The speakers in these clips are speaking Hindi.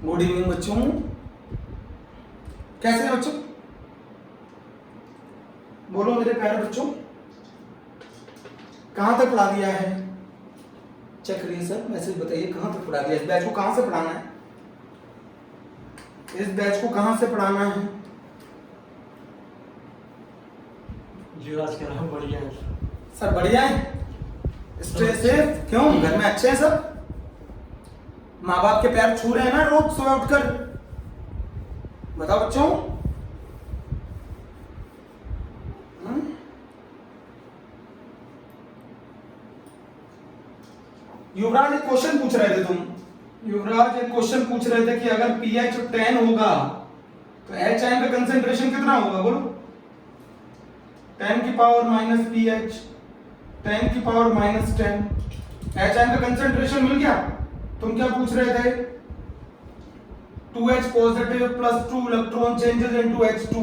गुड इवनिंग बच्चों, कैसे हैं बच्चों? बोलो मेरे प्यारे बच्चों, कहां तक पढ़ा दिया है? चेक करिए सर, मैसेज बताइए कहां तक पढ़ा दिया। इस बैच को कहां से पढ़ाना है? इस बैच को कहां से पढ़ाना है? युवराज कह रहा हूं बढ़िया है सर बढ़िया है, स्ट्रेस है क्यों? घर में अच्छे हैं सब? माँ बाप के पैर छू रहे हैं ना रोज सुबह उठकर? बताओ बच्चों। युवराज एक क्वेश्चन पूछ रहे थे तुम। युवराज एक क्वेश्चन पूछ रहे थे कि अगर pH 10 होगा तो H आयन का कंसेंट्रेशन कितना होगा? बोलो। 10 की पावर माइनस pH 10 की पावर माइनस 10 H आयन का कंसेंट्रेशन मिल गया। तुम क्या पूछ रहे थे? 2H positive plus 2 electron changes into H2।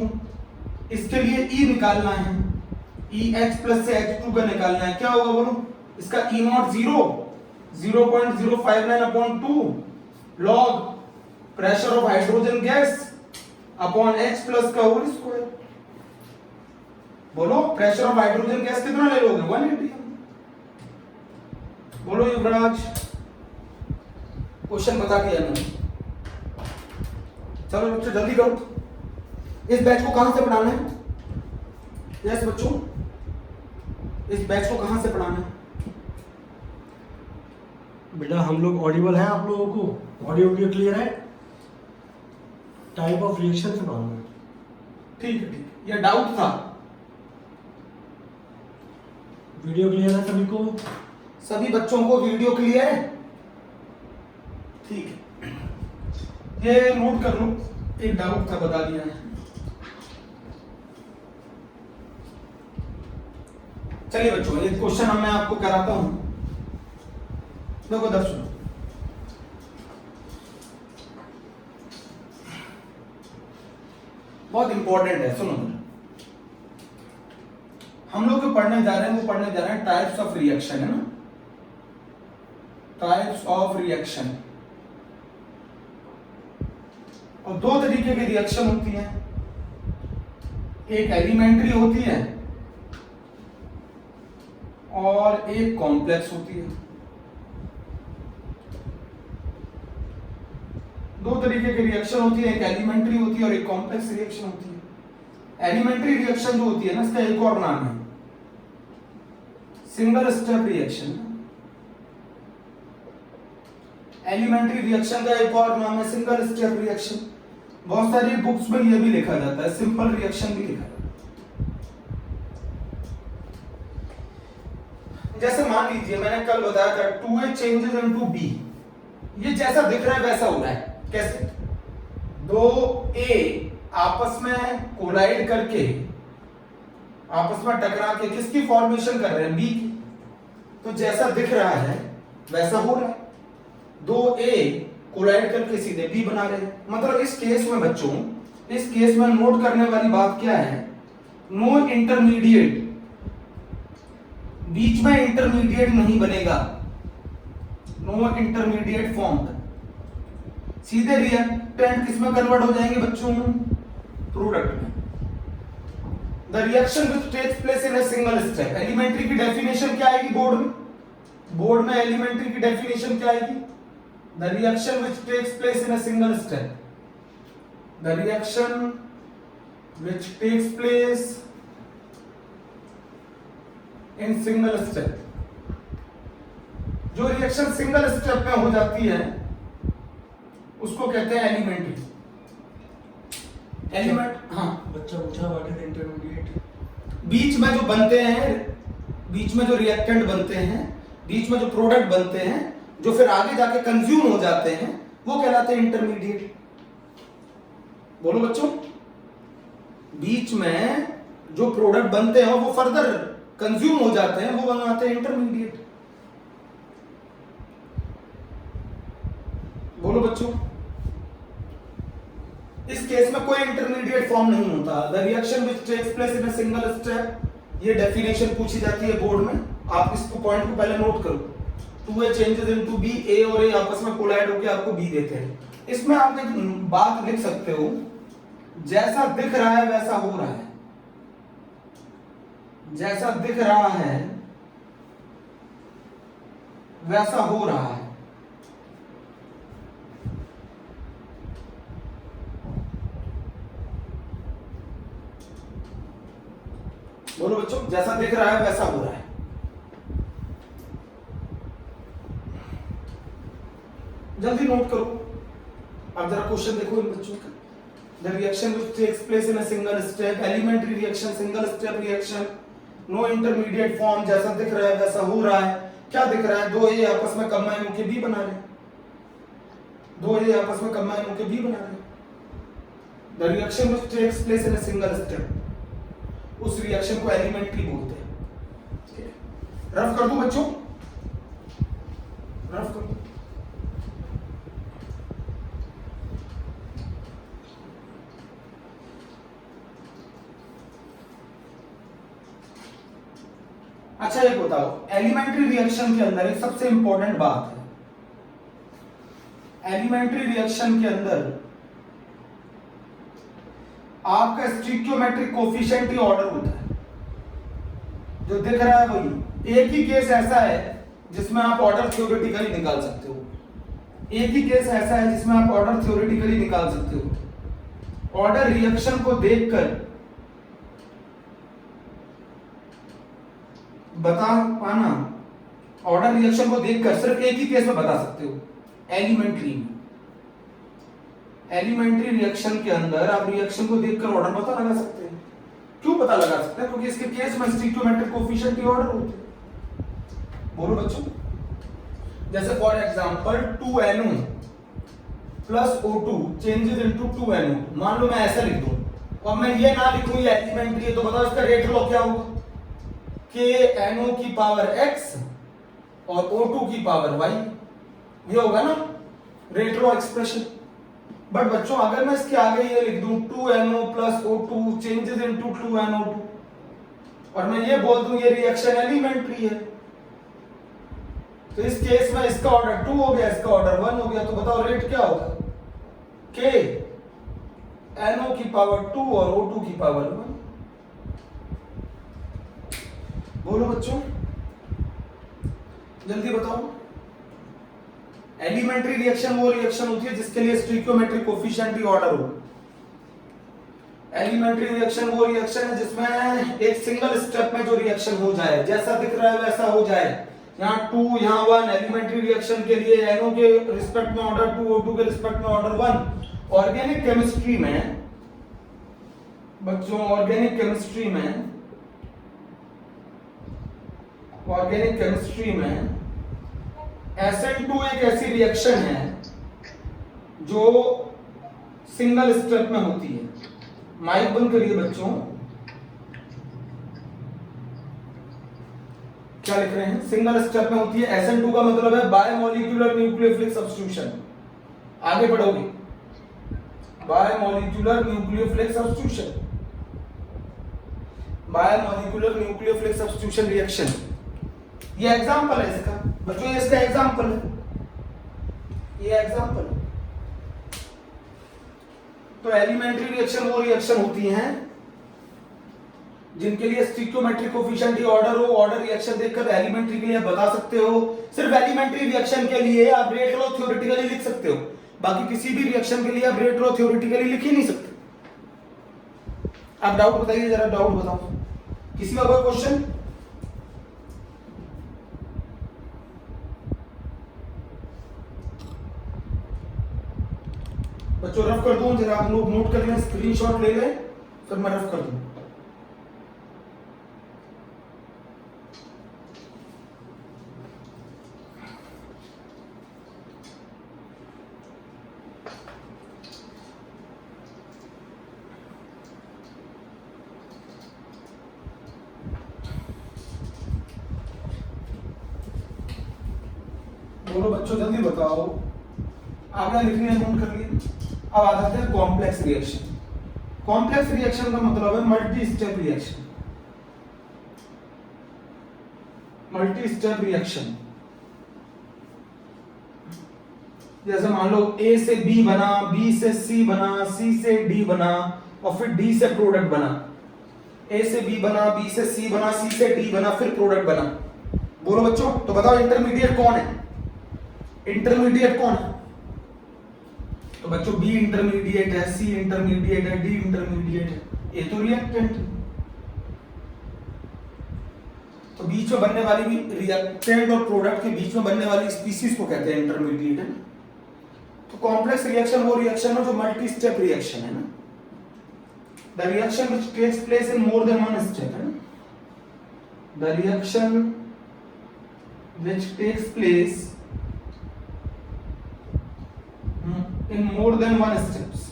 इसके लिए E निकालना है, EH प्लस से H2 का निकालना है। क्या होगा बोलो? इसका E not 0.059 upon 2 log pressure of hydrogen gas upon H plus का होल स्क्वायर। बोलो प्रेशर ऑफ हाइड्रोजन गैस कितना ले लोगे? 180। बोलो युवराज, क्वेश्चन बता दिया मैंने। चलो बच्चों जल्दी करो। इस बैच को कहां से पढ़ाना है? यस बच्चों, इस बैच को कहां से पढ़ाना है? बेटा हम लोग ऑडिबल हैं, आप लोगों को ऑडियो वीडियो क्लियर है? टाइप ऑफ रिएक्शन से मालूम है? ठीक है, ये डाउट था। वीडियो क्लियर है सभी को? सभी बच्चों को वीडियो क्लियर है? ठीक है, ये नोट कर लो, एक डाउट था बता दिया है। चलिए बच्चों, ये क्वेश्चन मैं आपको कराता हूं। देखो दर्शकों, बहुत इंपॉर्टेंट है, सुनो। हम लोग जो पढ़ने जा रहे हैं वो पढ़ने जा रहे हैं टाइप्स ऑफ रिएक्शन, है ना? Types of reaction. और दो तरीके की रिएक्शन होती है, एक एलिमेंट्री होती है और एक कॉम्प्लेक्स होती है। दो तरीके की रिएक्शन होती है, एक एलिमेंट्री होती है और एक कॉम्प्लेक्स रिएक्शन होती है। एलिमेंट्री रिएक्शन जो होती है ना, इसका एक और नाम है single step reaction. Elementary reaction का एक और नाम है सिंगल स्टेप रिएक्शन। बहुत सारी बुक्स में यह भी लिखा जाता है, सिंपल रिएक्शन भी लिखा जाता है। जैसे मान लीजिए मैंने कल बताया था 2A चेंजेस इनटू B, ये जैसा दिख रहा है वैसा हो रहा है। कैसे? 2A आपस में कोलाइड करके, आपस में टकरा के किसकी फॉर्मेशन कर रहे हैं? B की। तो जैसा दिख रहा है वैसा हो रहा है। 2A कोलाइड करके सीधे B बना रहे हैं। मतलब इस केस में बच्चों, इस केस में नोट करने वाली बात क्या है? नो इंटरमीडिएट, बीच में इंटरमीडिएट नहीं बनेगा। No intermediate form. सीधे रिएक्टेंट किसमें कन्वर्ट हो जाएंगे बच्चों? प्रोडक्ट में। The reaction which takes place in a single step. Elementary की डेफिनेशन क्या आएगी बोर्ड में? बोर्ड में एलिमेंट्री की डेफिनेशन क्या आएगी? The reaction which takes place in a single step. The reaction which takes place in single step. जो रिएक्शन सिंगल स्टेप में हो जाती है उसको कहते हैं एलिमेंट्री। एलिमेंट, हाँ बच्चा पूछा व्हाट इज इंटरमीडिएट। बीच में जो बनते हैं, बीच में जो रिएक्टेंट बनते हैं, बीच में जो प्रोडक्ट बनते हैं, जो फिर आगे जाके कंज्यूम हो जाते हैं, वो कहलाते हैं इंटरमीडिएट। बोलो बच्चों, बीच में जो प्रोडक्ट बनते हैं वो फर्दर कंज्यूम हो जाते हैं, वो बनाते हैं इंटरमीडिएट। बोलो बच्चों, इस केस में कोई इंटरमीडिएट फॉर्म नहीं होता। The reaction which takes place in a single step, ये डेफिनेशन पूछी जाती है बोर्ड में। आप इस पॉइंट को पहले नोट करो। 2A changes into B, A और A आपस में कोलाइड होकर आपको B देते हैं। इसमें आप एक बात लिख सकते हो, जैसा दिख रहा है वैसा हो रहा है, जैसा दिख रहा है वैसा हो रहा है। बोलो बच्चों, जैसा दिख रहा है वैसा हो रहा है। जल्दी नोट करो। अब जरा क्वेश्चन देखो इन बच्चों का। The reaction which takes place in a single step, elementary reaction, single step reaction, no intermediate form, जैसा दिख रहा है वैसा हो रहा है। क्या दिख रहा है? दो ए आपस में कंबाइन होकर बी बना रहे हैं। दो ए आपस में कंबाइन होकर बी बना रहे हैं। The reaction which takes place in a single step, उस रिएक्शन को एलिमेंट्री बोलते हैं। रफ कर दूं बच्चों, रफ कर दूं। अच्छा ये बताओ, एलिमेंट्री रिएक्शन के अंदर एक सबसे इंपॉर्टेंट बात है। एलिमेंट्री रिएक्शन के अंदर आपका स्टिक्योमेट्रिक कोफिशिएंट ही ऑर्डर होता है। जो दिख रहा है वही। एक ही केस ऐसा है जिसमें आप ऑर्डर थ्योरेटिकली निकाल सकते हो। एक ही केस ऐसा है जिसमें आप ऑर्डर थ्योरेटिकली निकाल सकते हो। ऑर्डर रिएक्शन को देखकर बता पाना, ऑर्डर रिएक्शन को देखकर सिर्फ एक ही केस में बता सकते हो, एलिमेंट्री में। एलिमेंट्री रिएक्शन के अंदर आप रिएक्शन को देखकर ऑर्डर पता लगा सकते हैं। क्यों पता लगा सकते हैं? क्योंकि इसके केस में स्टिक्योमेट्रिक कोफिशिएंट ही ऑर्डर होते हैं। बोलो बच्चों, जैसे for example 2NO plus O2 changes into 2NO। मान लो मैं ऐसा लिख दूं और मैं ये ना लिखूं ये एलिमेंट्री है, तो बताओ इसका रेट लॉ क्या होगा? KNO की पावर x और O2 की पावर y, ये होगा ना रेट लॉ एक्सप्रेशन। बट बच्चों अगर मैं इसके आगे ये लिख दूं 2NO plus O2 changes into 2NO2 और मैं ये बोल दूं ये रिएक्शन एलिमेंट्री है, तो इस केस में इसका ऑर्डर 2 हो गया, इसका ऑर्डर 1 हो गया। तो बताओ रेट क्या होगा? K NO की पावर 2 और O2 की पावर 1। बोलो बच्चों, जल्दी बताओ। एलिमेंट्री रिएक्शन वो रिएक्शन होती है जिसके लिए स्टिक्योमेट्रिक कोफिशिएंट ही ऑर्डर हो। एलिमेंट्री रिएक्शन वो रिएक्शन है जिसमें एक सिंगल स्टेप में जो रिएक्शन हो जाए, जैसा दिख रहा है वैसा हो जाए। यहाँ 2 यहाँ 1। एलिमेंट्री रिएक्शन के लिए NO के रिस्पेक्ट में ऑर्डर 2, O2 के रिस्पेक्ट में ऑर्डर 1। ऑर्गेनिक केमिस्ट्री में बच्चों, ऑर्गेनिक केमिस्ट्री में SN2 एक ऐसी रिएक्शन है जो सिंगल स्टेप में होती है। माइक बंद करिए बच्चों। क्या लिख रहे हैं? सिंगल स्टेप में होती है। SN2 का मतलब है बायोमोलिक्यूलर न्यूक्लियोफिलिक सब्स्टिट्यूशन। आगे बढ़ोगे, bimolecular nucleophilic substitution, bimolecular nucleophilic substitution reaction. ये एग्जांपल है इसका बच्चों, ये इसका एग्जांपल है, ये एग्जांपल। तो एलिमेंट्री रिएक्शन वो रिएक्शन होती हैं जिनके लिए स्टिक्योमेट्रिक कोफिशिएंट ही ऑर्डर हो। ऑर्डर रिएक्शन देखकर एलिमेंट्री के लिए बता सकते हो। सिर्फ एलिमेंट्री रिएक्शन के लिए आप रेट लॉ थ्योरेटिकली लिख सकते हो, बाकी किसी भी रिएक्शन के लिए आप रेट लॉ थ्योरेटिकली लिख ही नहीं सकते। आप डाउट बताइए, जरा डाउट बताओ। किसी का कोई क्वेश्चन? बच्चों रफ कर दूं, जरा आप लोग नोट कर लें, स्क्रीनशॉट ले लें, फिर मैं रफ कर दूं। बोलो बच्चों, जल्दी बताओ। आपने लिखने है, नोट कर लिए। अब आ जाते हैं कॉम्प्लेक्स रिएक्शन। कॉम्प्लेक्स रिएक्शन का मतलब है multi step reaction. Multi step reaction जैसे मान लो ए से बी बना, बी से सी बना, सी से डी बना और फिर डी से प्रोडक्ट बना। ए से बी बना, बी से सी बना, सी से डी बना, फिर प्रोडक्ट बना। बोलो बच्चों, तो बताओ इंटरमीडिएट कौन है? इंटरमीडिएट कौन है? तो बच्चों बी इंटरमीडिएट है, सी इंटरमीडिएट है, डी इंटरमीडिएट है, ए तो रिएक्टेंट। तो बीच में बनने वाली भी रिएक्टेंट और प्रोडक्ट के बीच में बनने वाली स्पीसीज को कहते हैं इंटरमीडिएट, है ना। तो कॉम्प्लेक्स रिएक्शन वो रिएक्शन है जो मल्टी स्टेप रिएक्शन है ना, the reaction which takes place in more than one step, है ना, the reaction which takes place in more than one steps।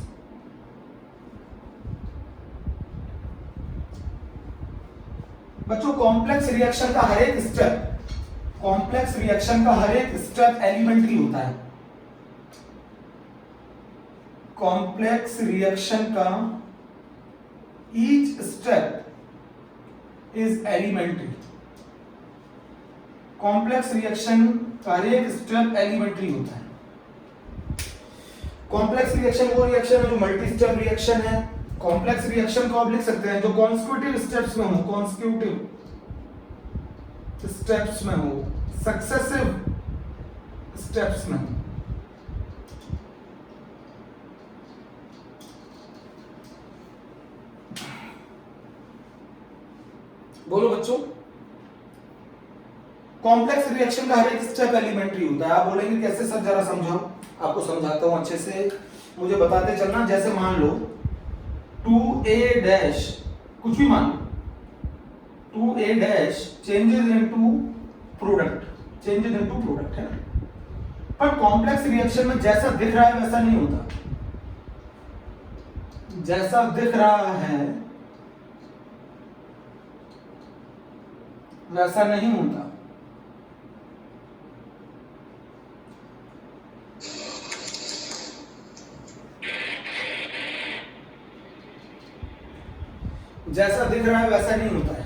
बच्चों कॉम्प्लेक्स रिएक्शन का हर एक स्टेप, कॉम्प्लेक्स रिएक्शन का हर एक स्टेप एलिमेंट्री होता है। कॉम्प्लेक्स रिएक्शन का each step is elementary. Complex reaction का हर एक स्टेप एलिमेंट्री होता है। कॉम्प्लेक्स रिएक्शन वो रिएक्शन है जो मल्टी स्टेप रिएक्शन है। कॉम्प्लेक्स रिएक्शन को आप लिख सकते हैं जो कॉन्सिक्यूटिव स्टेप्स में हो, कॉन्सिक्यूटिव स्टेप्स में हो, सक्सेसिव स्टेप्स में हो। बोलो बच्चों, कॉम्प्लेक्स रिएक्शन का हर एक स्टेप एलिमेंट्री होता है। आप बोलेंगे कैसे सर, जरा समझाओ। आपको समझाता हूं अच्छे से, मुझे बताते चलना। जैसे मान लो 2a डैश, कुछ भी मान लो, 2a dash changes into product, changes into product, है ना। पर कॉम्प्लेक्स रिएक्शन में जैसा दिख रहा है वैसा नहीं होता। जैसा दिख रहा है वैसा नहीं होता। जैसा दिख रहा है वैसा नहीं होता है।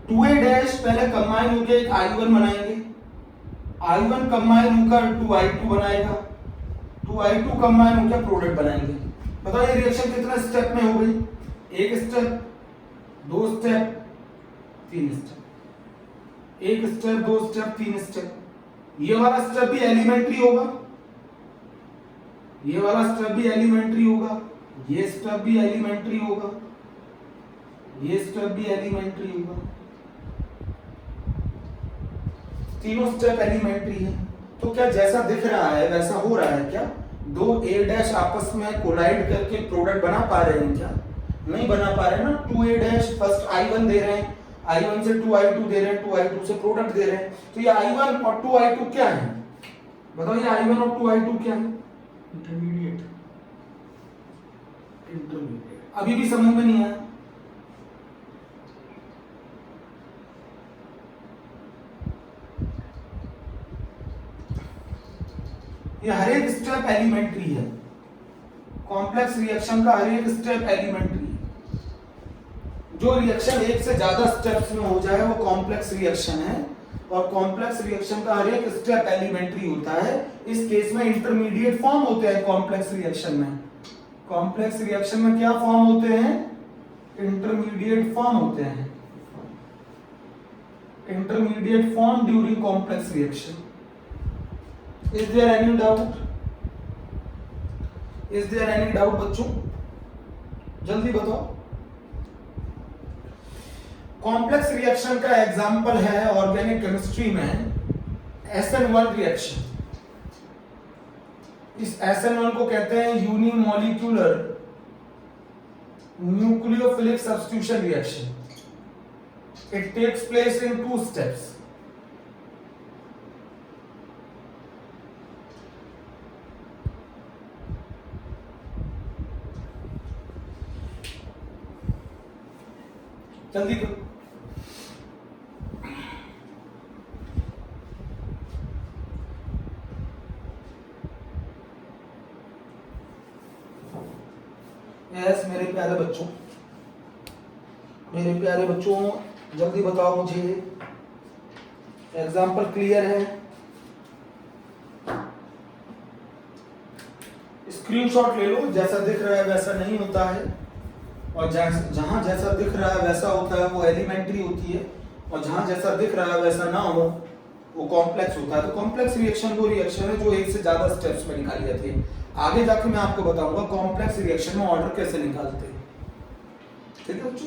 2a डैश पहले कंबाइन होकर एक I1 बनाएंगे, I1 कंबाइन होकर 2I2 बनाएगा, 2I2 कंबाइन होकर प्रोडक्ट बनाएंगे। बताओ ये रिएक्शन कितने स्टेप में हो गई? एक स्टेप, दो स्टेप, तीन स्टेप, एक स्टेप, दो स्टेप, तीन स्टेप। ये वाला स्टेप भी एलिमेंट्री होगा, ये वाला स्टेप भी एलिमेंट्री होगा, ये स्टेप भी एलिमेंट्री होगा, ये स्टेप भी एलिमेंट्री होगा। तीनों स्टेप एलिमेंट्री है। तो क्या जैसा दिख रहा है वैसा हो रहा है क्या? दो a डैश आपस में कोलाइड करके प्रोडक्ट बना पा रहे हैं क्या? नहीं बना पा रहे ना। 2a डैश फर्स्ट I1 दे रहे हैं, I1 से 2I2 दे रहे हैं, 2I2 से प्रोडक्ट दे रहे हैं। तो ये I1 और 2I2 क्या है? बताओ ये I1 और 2I2 क्या है? इंटरमीडिएट। इंटरमीडिएट। अभी भी समझ में नहीं आया? ये हर एक स्टेप एलिमेंट्री है। कॉम्प्लेक्स रिएक्शन का हर एक स्टेप एलिमेंट्री है। जो रिएक्शन एक से ज्यादा स्टेप्स में हो जाए वो कॉम्प्लेक्स रिएक्शन है, और कॉम्प्लेक्स रिएक्शन का हर एक स्टेप एलिमेंट्री होता है। इस केस में इंटरमीडिएट फॉर्म होते हैं कॉम्प्लेक्स रिएक्शन में। कॉम्प्लेक्स रिएक्शन में क्या फॉर्म होते हैं? इंटरमीडिएट फॉर्म होते हैं। Intermediate form during complex reaction. Is there any doubt? Is there any doubt बच्चों? जल्दी बताओ। कॉम्प्लेक्स रिएक्शन का एग्जांपल है ऑर्गेनिक केमिस्ट्री में SN1 रिएक्शन। इस SN1 को कहते हैं unimolecular nucleophilic substitution reaction. It takes place in 2 steps. जल्दी करो। यस मेरे प्यारे बच्चों, मेरे प्यारे बच्चों जल्दी बताओ मुझे, एग्जाम्पल क्लियर है? स्क्रीनशॉट ले लो, जैसा दिख रहा है वैसा नहीं होता है, और जहां जैसा दिख रहा है वैसा होता है वो एलिमेंट्री होती है, और जहां जैसा दिख रहा है वैसा ना हो वो कॉम्प्लेक्स होता है। तो कॉम्प्लेक्स रिएक्शन वो रिएक्शन है जो एक से ज्यादा स्टेप्स में निकाली जाती है। आगे जाके मैं आपको बताऊंगा कॉम्प्लेक्स रिएक्शन में ऑर्डर कैसे निकालते हैं। ठीक है बच्चों?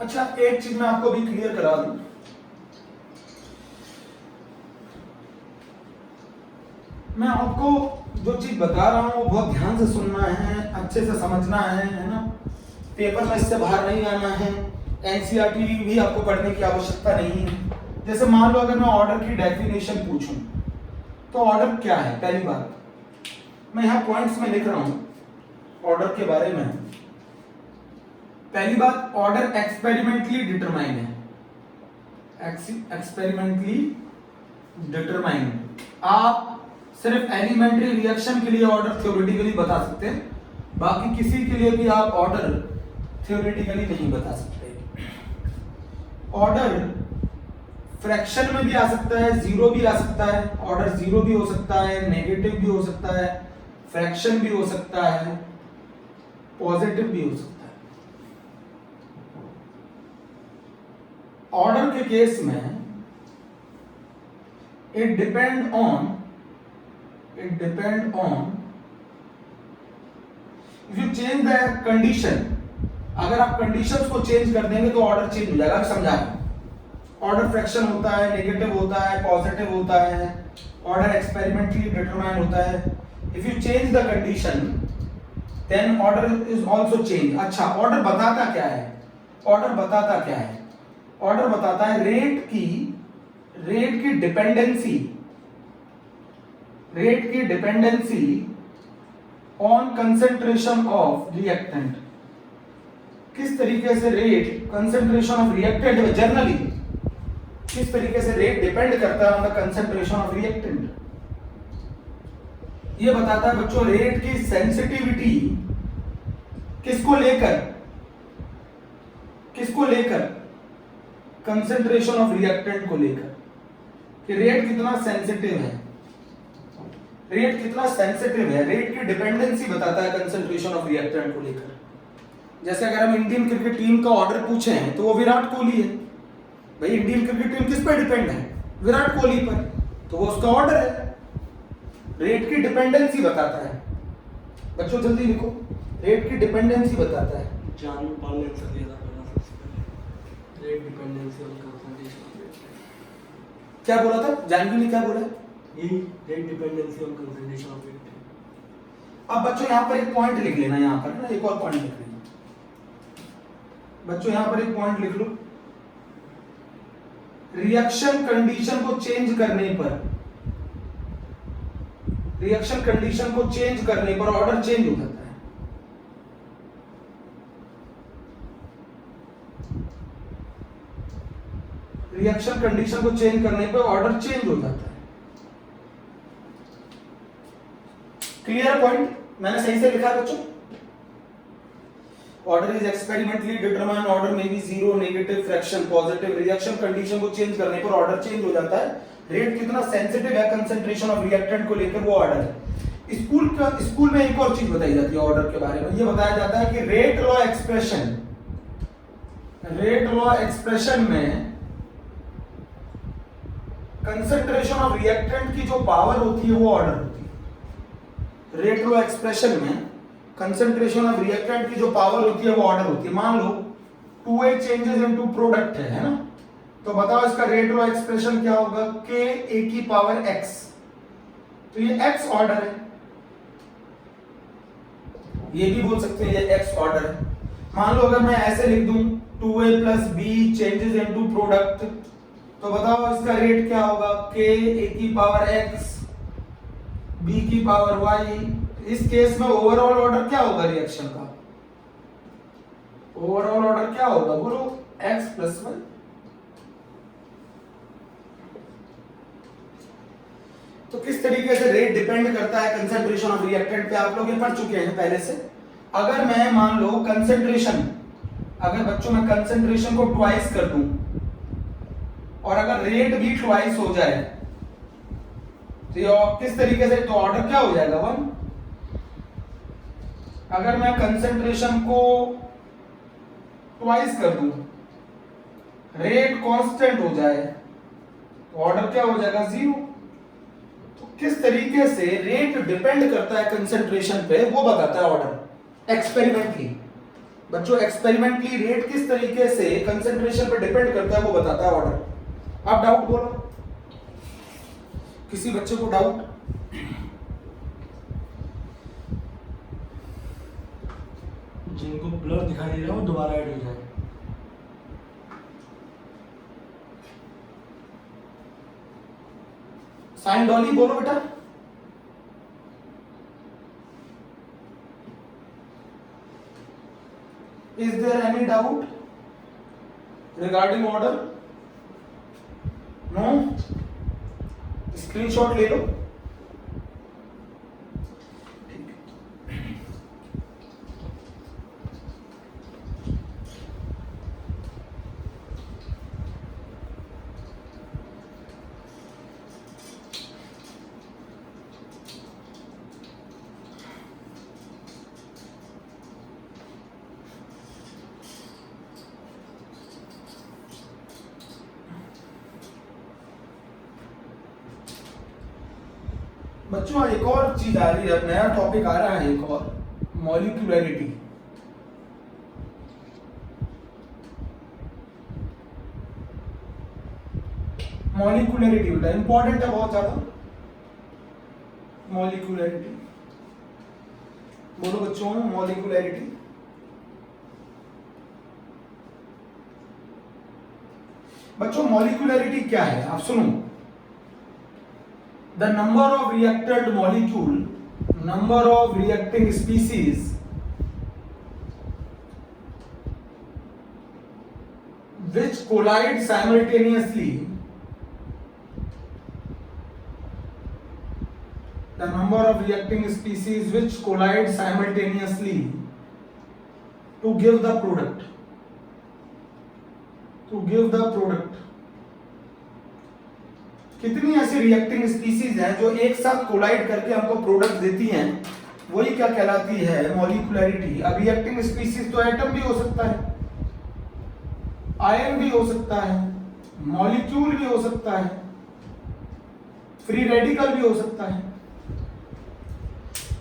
अच्छा, एक चीज मैं आपको भी क्लियर करा दूं, मैं आपको जो चीज बता रहा हूं वो बहुत ध्यान से सुनना है, अच्छे से समझना है ना। पेपर में इससे बाहर नहीं आना है, एनसीईआरटी भी आपको पढ़ने की आवश्यकता नहीं है। जैसे मान लो अगर मैं ऑर्डर की डेफिनेशन पूछूं तो ऑर्डर क्या है, पहली बात मैं यहां पॉइंट्स में लिख रहा हूं ऑर्डर के बारे में। पहली बात, ऑर्डर एक्सपेरिमेंटली डिटरमाइन है, एक्सपेरिमेंटली डिटरमाइन। आप सिर्फ एलिमेंट्री रिएक्शन के लिए ऑर्डर थ्योरेटिकली बता सकते हैं, बाकी किसी के लिए भी आप ऑर्डर थ्योरेटिकली नहीं बता सकते। ऑर्डर फ्रैक्शन में भी आ सकता है, जीरो भी आ सकता है, ऑर्डर जीरो भी हो सकता है, नेगेटिव भी हो सकता है, फ्रैक्शन भी हो सकता है, पॉजिटिव भी हो सकता है। ऑर्डर के केस में it depend on if you change the condition, अगर आप कंडीशंस को चेंज कर देंगे तो ऑर्डर चेंज हो जाएगा। समझा? ऑर्डर फ्रैक्शन होता है, नेगेटिव होता है, पॉजिटिव होता है, ऑर्डर एक्सपेरिमेंटली डिटरमाइन होता है। If you change the condition then order is also change. अच्छा, ऑर्डर बताता क्या है? ऑर्डर बताता है रेट की dependency on concentration of reactant. किस तरीके से रेट कंसेंट्रेशन ऑफ रिएक्टेंट में जनरली किस तरीके से रेट डिपेंड करता है on the concentration of reactant. ये बताता है बच्चों रेट की सेंसिटिविटी किसको लेकर कंसेंट्रेशन ऑफ रिएक्टेंट को लेकर, कि रेट कितना सेंसिटिव है। रेट की डिपेंडेंसी बताता है कंसेंट्रेशन ऑफ रिएक्टेंट को लेकर। जैसे अगर हम इंडियन क्रिकेट टीम का ऑर्डर पूछे हैं तो वो विराट कोहली है। भाई इंडियन क्रिकेट टीम किस पर डिपेंड है? विराट कोहली पर, तो वो उसका ऑर्डर है। रेट की डिपेंडेंसी बताता है। बच्चों जल्दी लिखो, रेट की डिपेंडेंसी बताता है। जानवी पाल ने आंसर दिया था पहला सबसे पहले, rate dependency on concentration of reactant. क्या बोला था जानवी ने? क्या बोला? यही rate dependency on concentration of reactant. अब बच्चों यहाँ पर एक पॉइंट लिख लेना, यहाँ पर ना एक और पॉइंट लिख लेना। बच्चों यहाँ पर एक पॉइंट लिख लो, रिएक्शन कंडीशन को चेंज करने पर ऑर्डर चेंज हो जाता है। रिएक्शन कंडीशन को चेंज करने पर ऑर्डर चेंज हो जाता है। Clear point? मैंने सही से लिखा बच्चों? Order is experimentally determine, order में भी zero, negative, fraction, positive. Reaction condition को चेंज करने पर ऑर्डर चेंज हो जाता है। रेट कितना सेंसिटिव है कंसंट्रेशन ऑफ रिएक्टेंट को लेकर, वो ऑर्डर है। स्कूल में एक और चीज बताई जाती है ऑर्डर के बारे में। ये बताया जाता है कि रेट लॉ एक्सप्रेशन में कंसंट्रेशन ऑफ रिएक्टेंट की जो पावर होती है वो ऑर्डर होती है। रेट लॉ एक्सप्रेशन में कंसंट्रेशन ऑफ रिएक्टेंट की जो पावर होती है वो ऑर्डर होती है। मान लो 2A चेंजेस इनटू प्रोडक्ट है ना, तो बताओ इसका रेट लॉ एक्सप्रेशन क्या होगा? KA की पावर x। तो ये x ऑर्डर है, ये भी बोल सकते हैं ये x ऑर्डर है। मान लो अगर मैं ऐसे लिख दूं 2A plus B changes into product, तो बताओ इसका रेट क्या होगा? KA की पावर x B की पावर y। इस केस में ओवरऑल ऑर्डर क्या होगा रिएक्शन का? ओवरऑल ऑर्डर क्या होगा बोलो? x plus 1। तो किस तरीके से रेट डिपेंड करता है कंसंट्रेशन ऑफ रिएक्टेंट पे, आप लोग ये पढ़ चुके हैं पहले से। अगर मैं मान लो कंसंट्रेशन, अगर बच्चों मैं कंसंट्रेशन को ट्वाइस कर दूं, और अगर रेट भी ट्वाइस हो जाए तो ये किस तरीके से, तो ऑर्डर क्या हो जाएगा 1। अगर मैं कंसेंट्रेशन को ट्वाइस कर दूं, रेट कांस्टेंट हो जाए तो ऑर्डर क्या हो जाएगा 0। तो किस तरीके से रेट डिपेंड करता है कंसेंट्रेशन पे वो बताता है ऑर्डर एक्सपेरिमेंटली। बच्चों एक्सपेरिमेंटली रेट किस तरीके से कंसेंट्रेशन पे डिपेंड करता है वो बताता है ऑर्डर। आप डाउट बोलो, किसी बच्चे को डाउट? जिनको ब्लर दिखाई दे रहा है वो दोबारा ऐड हो जाए। साइन डॉली बोलो बेटा। Is there any doubt regarding order? No? Screenshot ले लो। बच्चों एक और चीज आ रही है, अब नया टॉपिक आ रहा है एक और, मॉलिक्यूलरिटी। मॉलिक्यूलरिटी बेटा इंपॉर्टेंट है बहुत ज्यादा। मॉलिक्यूलरिटी बोलो बच्चों, मॉलिक्यूलरिटी। बच्चों मॉलिक्यूलरिटी क्या है आप सुनो। The number of reactant molecule, number of reacting species which collide simultaneously, the number of reacting species which collide simultaneously to give the product, कितनी ऐसी रिएक्टिंग स्पीसीज हैं जो एक साथ कोलाइड करके हमको प्रोडक्ट देती हैं, वही क्या कहलाती है मॉलिक्यूलरिटी। अब रिएक्टिंग स्पीसीज तो एटम भी हो सकता है, आयन भी हो सकता है, मॉलिक्यूल भी हो सकता है, फ्री रेडिकल भी हो सकता है।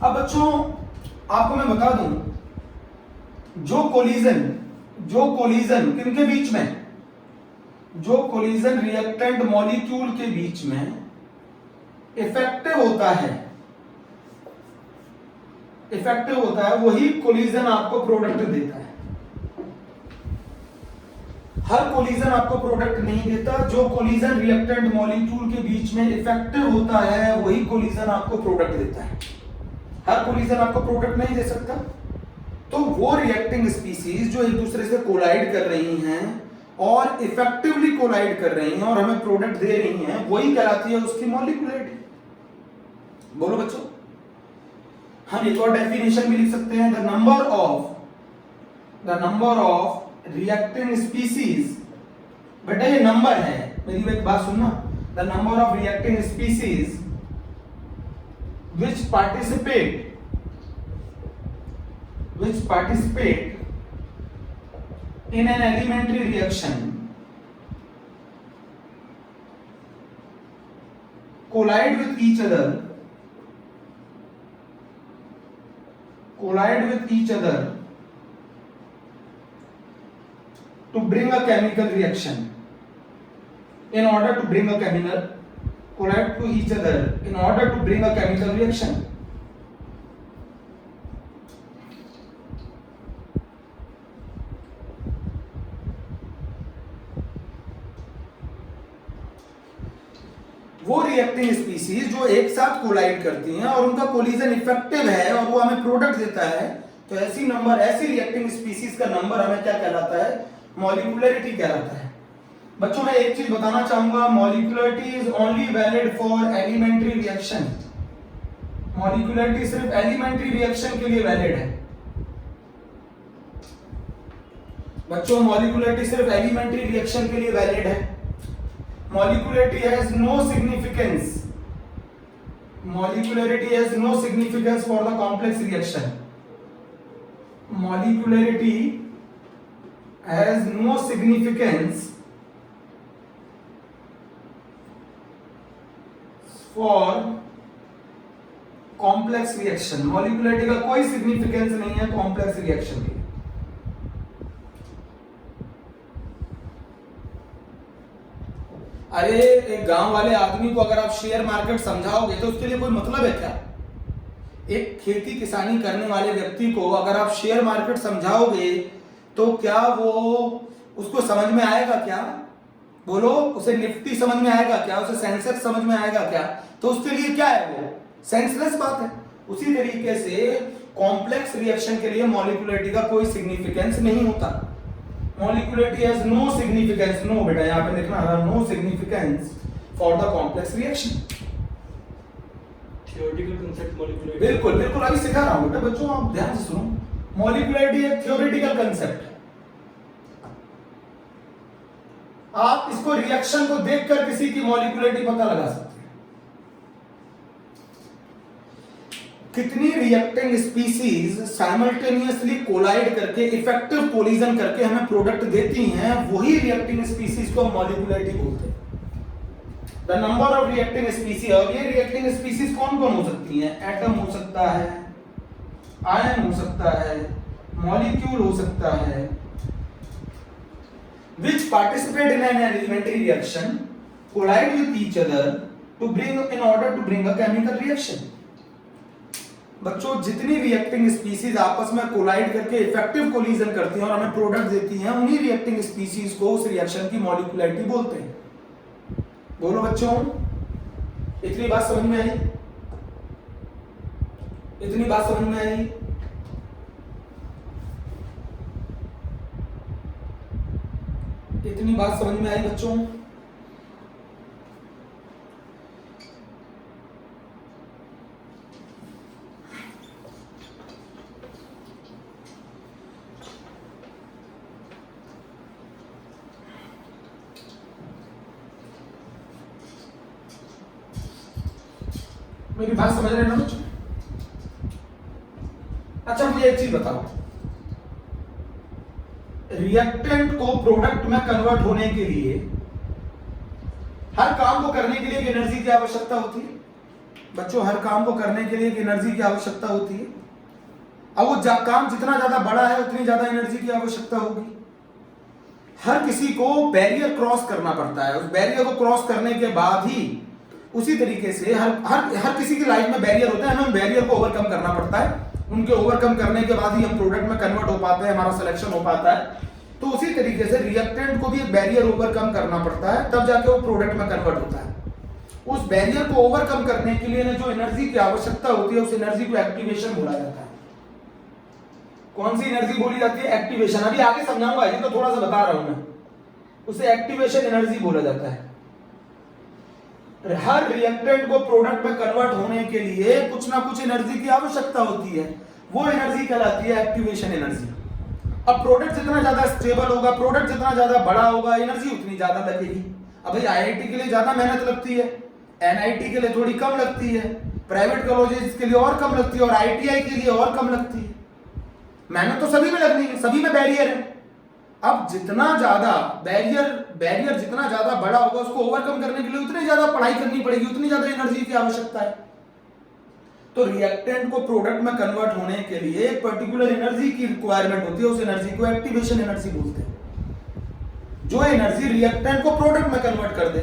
अब बच्चों आपको मैं बता दूं, जो कोलिजन किनके बीच में, जो कोलिजन रिएक्टेंट मॉलिक्यूल के बीच में इफेक्टिव होता है, वही कोलिजन आपको प्रोडक्ट देता है। हर कोलिजन आपको प्रोडक्ट नहीं देता। जो कोलिजन रिएक्टेंट मॉलिक्यूल के बीच में इफेक्टिव होता है वही कोलिजन आपको प्रोडक्ट देता है। हर कोलिजन आपको प्रोडक्ट नहीं दे सकता। तो वो रिएक्टिंग स्पीसीज जो एक दूसरे से कोलाइड कर रही हैं और इफेक्टिवली कोलाइड कर रही हैं और हमें प्रोडक्ट दे रही हैं, वही कहलाती है उसकी मॉलिक्यूलरिटी। बोलो बच्चों। हम एक और डेफिनेशन भी लिख सकते हैं, the number of reacting species. बेटा ये नंबर है, मेरी एक बात सुनना, the number of reacting species which participate in an elementary reaction collide with each other to bring a chemical reaction. In order to bring a chemical collide to each other in order to bring a chemical reaction. वो रिएक्टिंग स्पीसीज जो एक साथ कोलाइड करती हैं और उनका कोलिजन इफेक्टिव है और वो हमें प्रोडक्ट देता है, तो ऐसी रिएक्टिंग स्पीसीज का नंबर हमें क्या कहलाता है, मॉलिक्यूलरिटी कहलाता है। बच्चों मैं एक चीज बताना चाहूंगा, molecularity is only valid for elementary reaction. Molecularity सिर्फ एलिमेंट्री रिएक्शन के लिए वैलिड है। बच्चों मॉलिक्यूलरिटी सिर्फ एलिमेंट्री रिएक्शन के लिए वैलिड है। molecularity has no significance. Molecularity has no significance for the complex reaction. Molecularity has no significance for complex reaction. Molecularity का कोई significance नहीं है complex reaction के। अरे एक गांव वाले आदमी को अगर आप शेयर मार्केट समझाओगे तो उसके लिए कोई मतलब है क्या? एक खेती किसानी करने वाले व्यक्ति को अगर आप शेयर मार्केट समझाओगे तो क्या वो उसको समझ में आएगा क्या? बोलो, उसे निफ्टी समझ में आएगा क्या? उसे सेंसेक्स समझ में आएगा क्या? तो उसके लिए क्या है वो? सेंसलेस बात है। उसी तरीके से कॉम्प्लेक्स रिएक्शन के लिए मॉलिक्यूलरिटी का कोई सिग्निफिकेंस नहीं होता। Molecularity has no significance, no बेटा यहां पे लिखना है no significance for the complex reaction. Theoretical concept molecularity. बिल्कुल बिल्कुल, अभी सिखा रहा हूं बेटा, बच्चों आप ध्यान से सुनो। मॉलिक्यूलरिटी एक थियोरेटिकल कांसेप्ट है। आप इसको रिएक्शन को देखकर किसी की मॉलिक्यूलरिटी पता लगा सकते हैं। कितनी रिएक्टिंग स्पीसीज साइमल्टेनियसली कोलाइड करके इफेक्टिव कोलिजन करके हमें प्रोडक्ट देती हैं, वही रिएक्टिंग स्पीसीज को मॉलिक्यूलरिटी बोलते हैं। The number of reacting species, और ये रिएक्टिंग स्पीसीज कौन कौन हो सकती हैं? एटम हो सकता है, आयन हो सकता है, मॉलिक्यूल हो सकता है, which participate in an elementary reaction collide with each other to bring in order to bring a chemical reaction। बच्चों, जितनी रिएक्टिंग स्पीसीज आपस में कोलाइड करके इफेक्टिव कोलिजन करती हैं और हमें प्रोडक्ट देती हैं, उन्हीं रिएक्टिंग स्पीसीज को उस रिएक्शन की मॉलिक्यूलरिटी बोलते हैं। बोलो बच्चों, इतनी बात समझ में आई? इतनी बात समझ में आई? इतनी बात समझ में आई बच्चों? मेरी बात समझ रहे हैं ना बच्चों? अच्छा मुझे एक चीज बताओ, रिएक्टेंट को प्रोडक्ट में कन्वर्ट होने के लिए, हर काम को करने के लिए एक एनर्जी की आवश्यकता होती है। बच्चों, हर काम को करने के लिए एक एनर्जी की आवश्यकता होती है। अब वो काम जितना ज्यादा बड़ा है उतनी ज्यादा एनर्जी की आवश्यकता होगी। हर किसी को बैरियर क्रॉस करना पड़ता है, उस बैरियर को क्रॉस करने के बाद ही, उसी तरीके से हर किसी की लाइफ में बैरियर होता है, हमें बैरियर को ओवरकम करना पड़ता है। उनके ओवरकम करने के बाद ही हम प्रोडक्ट में कन्वर्ट हो पाते हैं, हमारा सिलेक्शन हो पाता है। तो उसी तरीके से रिएक्टेंट को भी एक बैरियर ओवरकम करना पड़ता है, तब जाके वो प्रोडक्ट में कन्वर्ट होता है। उस बैरियर को ओवरकम करने के लिए जो एनर्जी की आवश्यकता होती है, उस एनर्जी को एक्टिवेशन बोला जाता है। कौन सी एनर्जी बोली जाती है? एक्टिवेशन। अभी आगे समझाऊंगा, ये तो थोड़ा सा बता रहा हूं मैं। उसे एक्टिवेशन एनर्जी बोला जाता है। हर रिएक्टेंट को प्रोडक्ट में कन्वर्ट होने के लिए कुछ ना कुछ एनर्जी की आवश्यकता होती है, वो एनर्जी कहलाती है एक्टिवेशन एनर्जी। अब प्रोडक्ट जितना ज्यादा स्टेबल होगा, प्रोडक्ट जितना ज्यादा बड़ा होगा, एनर्जी उतनी ज्यादा लगेगी। अब भाई आईआईटी के लिए ज्यादा मेहनत लगती है, एनआईटी के लिए थोड़ी कम लगती है, प्राइवेट कॉलेजेस के लिए और कम लगती है, और आईटीआई के लिए और कम लगती है। मेहनत तो सभी में लगनी है, सभी में बैरियर है। अब जितना ज्यादा बैरियर जितना ज्यादा बड़ा होगा, उसको ओवरकम करने के लिए उतनी ज्यादा पढ़ाई करनी पड़ेगी, उतनी ज्यादा एनर्जी की आवश्यकता है। तो रिएक्टेंट को प्रोडक्ट में कन्वर्ट होने के लिए एक पर्टिकुलर एनर्जी की रिक्वायरमेंट होती है, उस एनर्जी को एक्टिवेशन एनर्जी बोलते हैं। जो एनर्जी रिएक्टेंट को प्रोडक्ट में कन्वर्ट कर दे।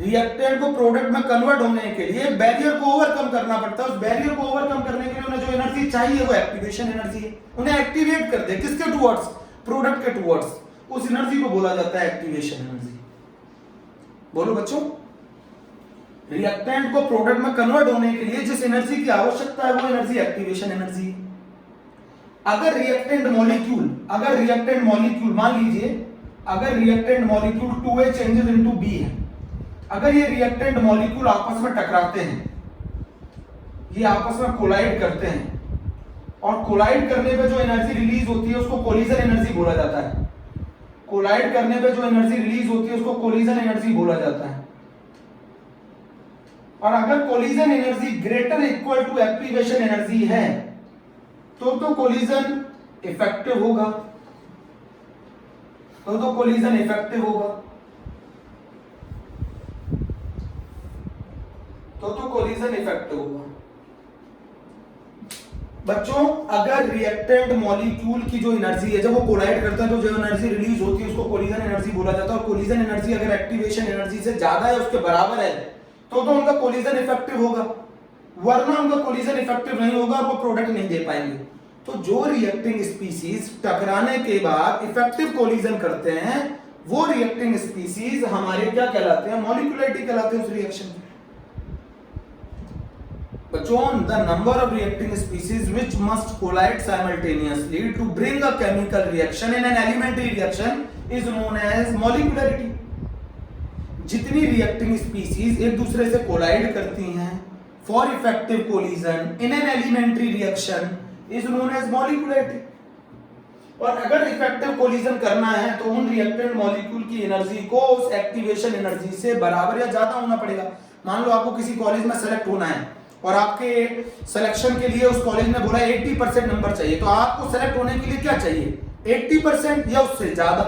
रिएक्टेंट को प्रोडक्ट में कन्वर्ट होने के लिए बैरियर को ओवरकम करना पड़ता है। उस बैरियर को ओवरकम करने के लिए उन्हें जो एनर्जी चाहिए वो एक्टिवेशन एनर्जी है। उन्हें एक्टिवेट कर दे, किसके टुवर्ड्स? प्रोडक्ट के टुवर्ड्स। उस एनर्जी को बोला जाता है एक्टिवेशन एनर्जी। बोलो बच्चों, रिएक्टेंट को प्रोडक्ट में कन्वर्ट होने के लिए जिस एनर्जी की आवश्यकता है वो एनर्जी एक्टिवेशन एनर्जी है। अगर रिएक्टेंट मॉलिक्यूल मान लीजिए, अगर reactant molecule 2A changes into B है, अगर ये रिएक्टेंट मॉलिक्यूल आपस में टकराते हैं, ये आपस में कोलाइड करते हैं, और कोलाइड करने पे जो एनर्जी रिलीज होती है उसको कोलिजन एनर्जी बोला जाता है। कोलाइड करने पे जो एनर्जी रिलीज होती है उसको कोलिजन एनर्जी बोला जाता है। और अगर collision energy greater equal to activation energy है तो कोलिजन इफेक्टिव होगा, तो कोलिजन इफेक्टिव होगा, तो कोलिजन इफेक्टिव होगा। बच्चों अगर रिएक्टेंट मॉलिक्यूल की जो एनर्जी है जब वो कोलाइड करता है तो जो एनर्जी रिलीज होती है उसको कोलिजन एनर्जी बोला जाता है। और कोलिजन एनर्जी अगर एक्टिवेशन एनर्जी से ज्यादा है उसके बराबर है तो उनका कोलिजन इफेक्टिव होगा, वरना उनका कोलिजन इफेक्टिव नहीं होगा और वो प्रोडक्ट नहीं दे पाएंगे। तो जो रिएक्टिंग स्पीसीज टकराने के बाद इफेक्टिव कोलिजन करते हैं वो रिएक्टिंग स्पीसीज हमारे क्या कहलाते हैं, मॉलिक्यूलरिटी कहलाते हैं उस रिएक्शन। बच्चों the number of reacting species which must collide simultaneously to bring a chemical reaction in an elementary reaction is known as molecularity। जितनी रिएक्टिंग स्पीसीज एक दूसरे से कोलाइड करती हैं for effective collision in an elementary reaction is known as molecularity. और अगर इफेक्टिव कोलिजन करना है तो उन रिएक्टेंट मॉलिक्यूल की एनर्जी को उस एक्टिवेशन एनर्जी से बराबर या ज्यादा होना पड़ेगा। मान लो आपको किसी कॉलेज में सेलेक्ट होना है और आपके सिलेक्शन के लिए उस कॉलेज ने बोला 80% नंबर चाहिए, तो आपको सेलेक्ट होने के लिए क्या चाहिए, 80% या उससे ज्यादा।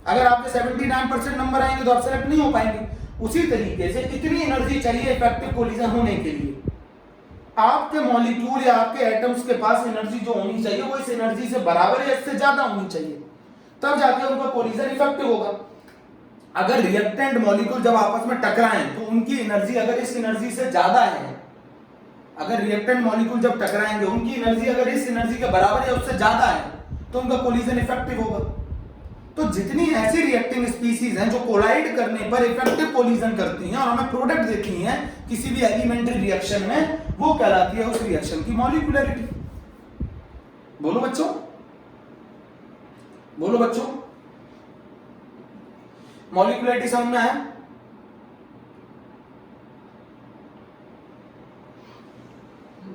अगर आपके 79% नंबर आएंगे तो आप सेलेक्ट नहीं हो पाएंगे। उसी तरीके से इतनी एनर्जी चाहिए इफेक्टिव कोलिजन होने के लिए। आपके मॉलिक्यूल या आपके एटम्स के पास एनर्जी जो होनी चाहिए वो इस एनर्जी से बराबर या इससे ज्यादा होनी चाहिए, तब जाके उनका कोलिजन इफेक्टिव होगा। अगर रिएक्टेंट मॉलिक्यूल जब आपस में टकराएं तो उनकी एनर्जी अगर इस एनर्जी से ज्यादा है, अगर रिएक्टेंट मॉलिक्यूल जब टकराएंगे उनकी एनर्जी अगर इस एनर्जी के बराबर या उससे ज्यादा है तो उनका कोलिजन इफेक्टिव होगा। तो जितनी ऐसी रिएक्टिंग स्पीसीज हैं जो कोलाइड करने पर इफेक्टिव कोलिजन करती हैं और हमें प्रोडक्ट देती हैं किसी भी एलिमेंट्री रिएक्शन में, वो कहलाती है उस रिएक्शन की मॉलिक्यूलरिटी। बोलो बच्चों, बोलो बच्चों, मॉलिक्यूलरिटी समझ में आया?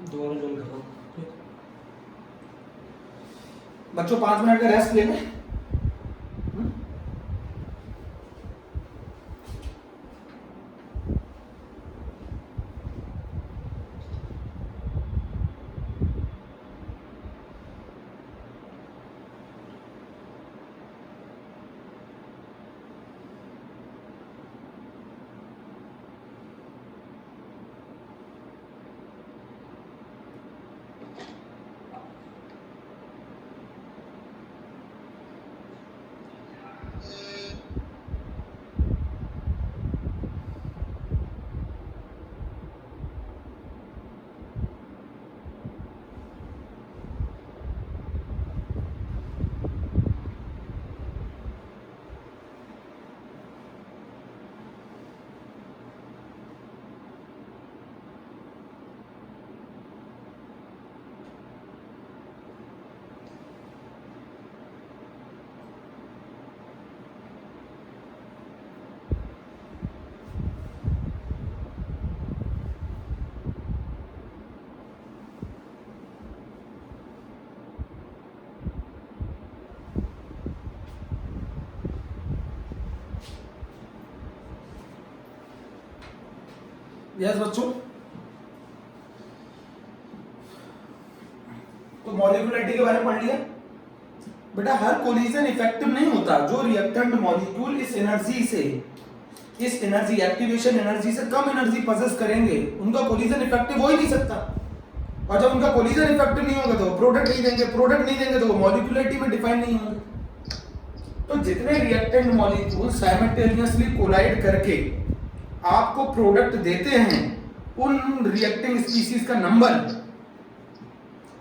दोबारा ज्वाइन कर रहा हूँ बच्चों, 5 मिनट का रेस्ट ले लें। यस बच्चों, तो मॉलिक्यूलरिटी के बारे में पढ़ लिया बेटा। हर कोलिजन इफेक्टिव नहीं होता। जो रिएक्टेंट मॉलिक्यूल इस एनर्जी से, इस एनर्जी एक्टिवेशन एनर्जी से कम एनर्जी पोजेस करेंगे उनका कोलिजन इफेक्टिव हो ही नहीं सकता। और जब उनका कोलिजन इफेक्टिव नहीं होगा तो वो प्रोडक्ट नहीं देंगे, प्रोडक्ट नहीं देंगे तो वो मॉलिक्यूलरिटी में डिफाइन नहीं होंगे। तो जितने रिएक्टेंट मॉलिक्यूल साइमल्टेनियसली कोलाइड करके आपको प्रोडक्ट देते हैं उन रिएक्टिंग स्पीसीज का नंबर,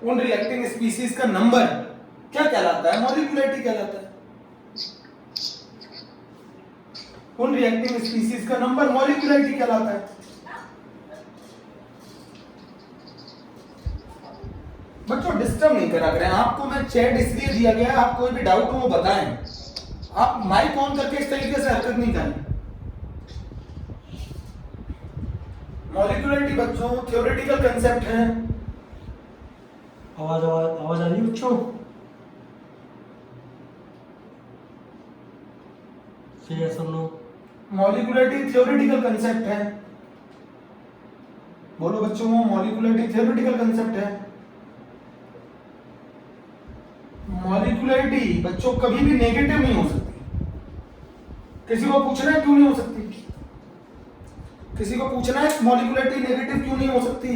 उन रिएक्टिंग स्पीसीज का नंबर क्या कहलाता है, मॉलिक्यूलरिटी कहलाता है। उन रिएक्टिंग स्पीसीज का नंबर मॉलिक्यूलरिटी कहलाता है। बच्चों डिस्टर्ब नहीं करा करें, आपको मैं चैट इसलिए दिया गया है, आप कोई भी डाउट हो वो बताएं। आप माइक ऑन करके इस तरीके से हरकत नहीं करें। मॉलिक्यूलरिटी बच्चों थ्योरेटिकल कंसेप्ट है। आवाज आ रही है बच्चों? Say yes or no. Molecularity theoretical concept है, बोलो बच्चों, मॉलिक्युलरिटी थ्योरेटिकल कंसेप्ट है। मॉलिक्युलरिटी बच्चों कभी भी नेगेटिव नहीं हो सकती। किसी को पूछना है क्यों नहीं हो सकती? किसी को पूछना है मॉलिक्युलरिटी नेगेटिव क्यों नहीं हो सकती?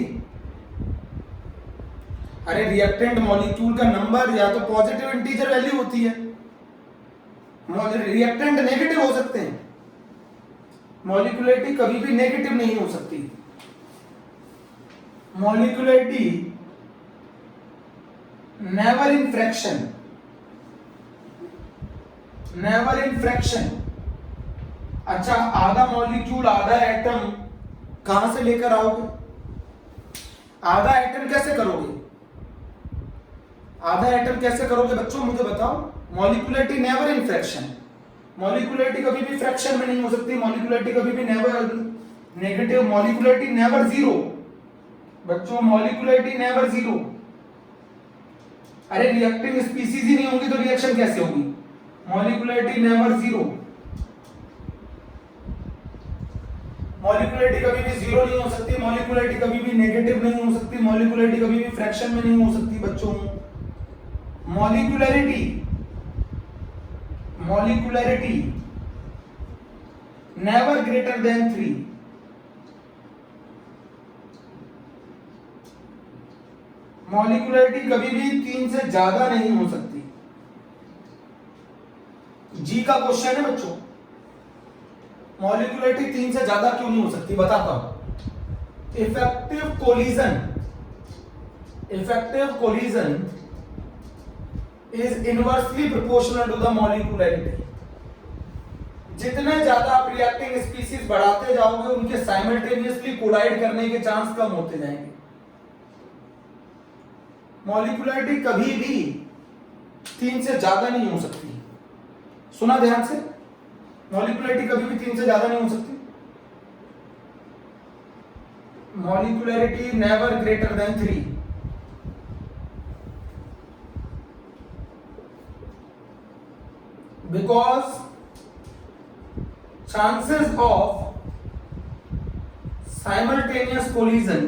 अरे रिएक्टेंट मॉलिक्यूल का नंबर या तो पॉजिटिव इंटीजर वैल्यू होती है, रिएक्टेंट नेगेटिव हो सकते हैं, मॉलिक्युलरिटी कभी भी नेगेटिव नहीं हो सकती। Molecularity never in fraction, never in fraction. अच्छा, आधा मॉलिक्यूल आधा एटम कहां से लेकर आओगे? आधा एटम कैसे करोगे? आधा एटम कैसे करोगे बच्चों, मुझे बताओ। मॉलिक्युलरिटी नेवर इन फ्रैक्शन, मॉलिक्युलरिटी कभी भी फ्रैक्शन में नहीं हो सकती, मॉलिक्युलरिटी कभी भी नेवर नेगेटिव, मॉलिक्युलरिटी नेवर जीरो बच्चों, मॉलिक्युलरिटी नेवर जीरो। अरे रिएक्टिंग स्पीसीज ही नहीं होगी तो रिएक्शन कैसे होगी? मॉलिक्युलरिटी नेवर जीरो, मॉलिक्युलरिटी कभी भी जीरो नहीं हो सकती, मॉलिक्युलरिटी कभी भी नेगेटिव नहीं हो सकती, मॉलिक्युलरिटी कभी भी फ्रैक्शन में नहीं हो सकती बच्चों। मॉलिक्युलरिटी नेवर ग्रेटर देन 3, मॉलिक्युलरिटी कभी भी 3 से ज्यादा नहीं हो सकती। जी का क्वेश्चन है बच्चों, मॉलिक्युलरिटी 3 से ज्यादा क्यों नहीं हो सकती, बताता हूं। Effective collision is inversely proportional to the molecularity. जितने ज्यादा आप रिएक्टिंग स्पीसीज बढ़ाते जाओगे उनके साइमल्टेनियसली कोलाइड करने के चांस कम होते जाएंगे। मॉलिक्युलरिटी कभी भी 3 से ज्यादा नहीं हो सकती, सुना ध्यान से, मॉलिक्युलरिटी कभी भी 3 से ज्यादा नहीं हो सकती। Molecularity never greater than 3, because chances of simultaneous collision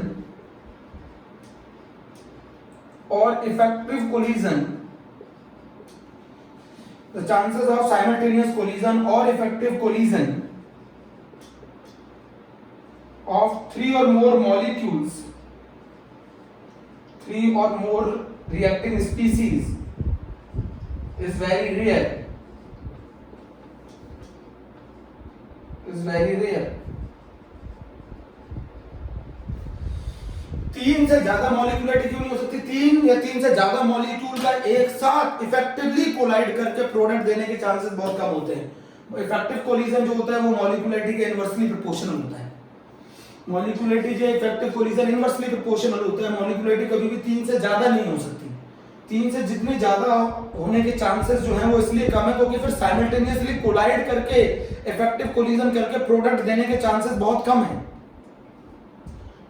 or effective collision, the chances of simultaneous collision or effective collision of 3 or more molecules, 3 or more reacting species is very rare, is very rare। 3 से ज्यादा मॉलिक्युलरिटी क्यों नहीं हो सकती? 3 या 3 से ज्यादा मॉलिक्यूल का एक साथ इफेक्टिवली कोलाइड करके प्रोडक्ट देने के चांसेस बहुत कम होते हैं। इफेक्टिव कोलिजन जो होता है वो मॉलिक्युलरिटी के इनवर्सली प्रोपोर्शनल होता है। मॉलिक्युलरिटी जो इफेक्टिव कोलिजन इनवर्सली प्रोपोर्शनल होता है, मॉलिक्युलरिटी कभी भी 3 से ज्यादा नहीं हो सकती। 3 से जितने ज्यादा होने के चांसेस जो हैं वो इसलिए कम है क्योंकि फिर साइमल्टेनियसली कोलाइड करके इफेक्टिव कोलिजन करके प्रोडक्ट देने के चांसेस बहुत कम है।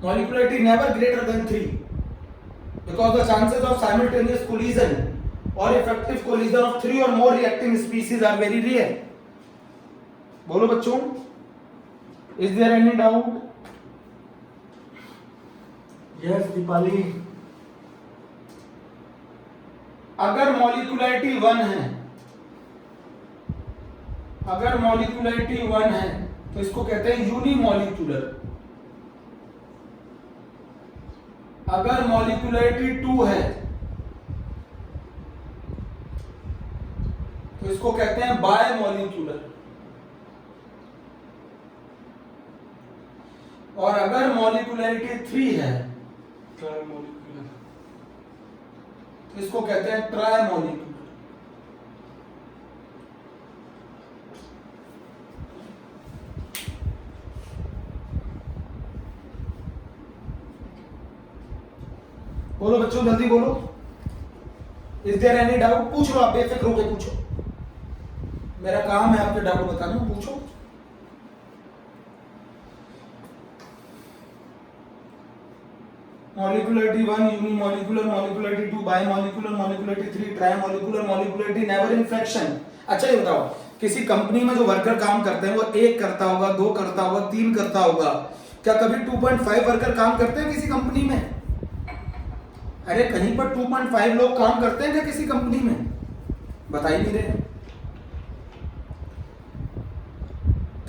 Molecularity never greater than 3 because the chances of simultaneous collision or effective collision of 3 or more reacting species are very rare। बोलो बच्चों, is there any doubt? Yes, Deepali. अगर मॉलिक्युलरिटी 1 है, अगर मॉलिक्युलरिटी 1 है तो इसको कहते हैं यूनिमॉलिक्यूलर। अगर मॉलिक्युलरिटी 2 है तो इसको कहते हैं बायमॉलिक्यूलर। और अगर मॉलिक्युलरिटी 3 है ट्राइमॉलिक्यूलर। तो इसको कहते हैं ट्राइमॉलिक्यूलर। बोलो बच्चों, जल्दी बोलो। Is there any doubt? पूछ लो, आप बेफिक्र होकर पूछो, मेरा काम है आपके डाउट बताना, पूछो। मॉलिक्युलरिटी 1 unimolecular, मॉलिक्युलरिटी 2 bimolecular, मॉलिक्युलरिटी 3 ट्राइमॉलिक्यूलर, मॉलिक्युलरिटी never in fraction. अच्छा ये बताओ, किसी कंपनी में जो वर्कर काम करते हैं वो 1 करता होगा, 2 करता होगा, 3 करता होगा। क्या कभी 2.5 वर्कर काम करते हैं किसी कंपनी में? अरे कहीं पर 2.5 लोग काम करते हैं क्या किसी कंपनी में? बता ही नहीं रहे।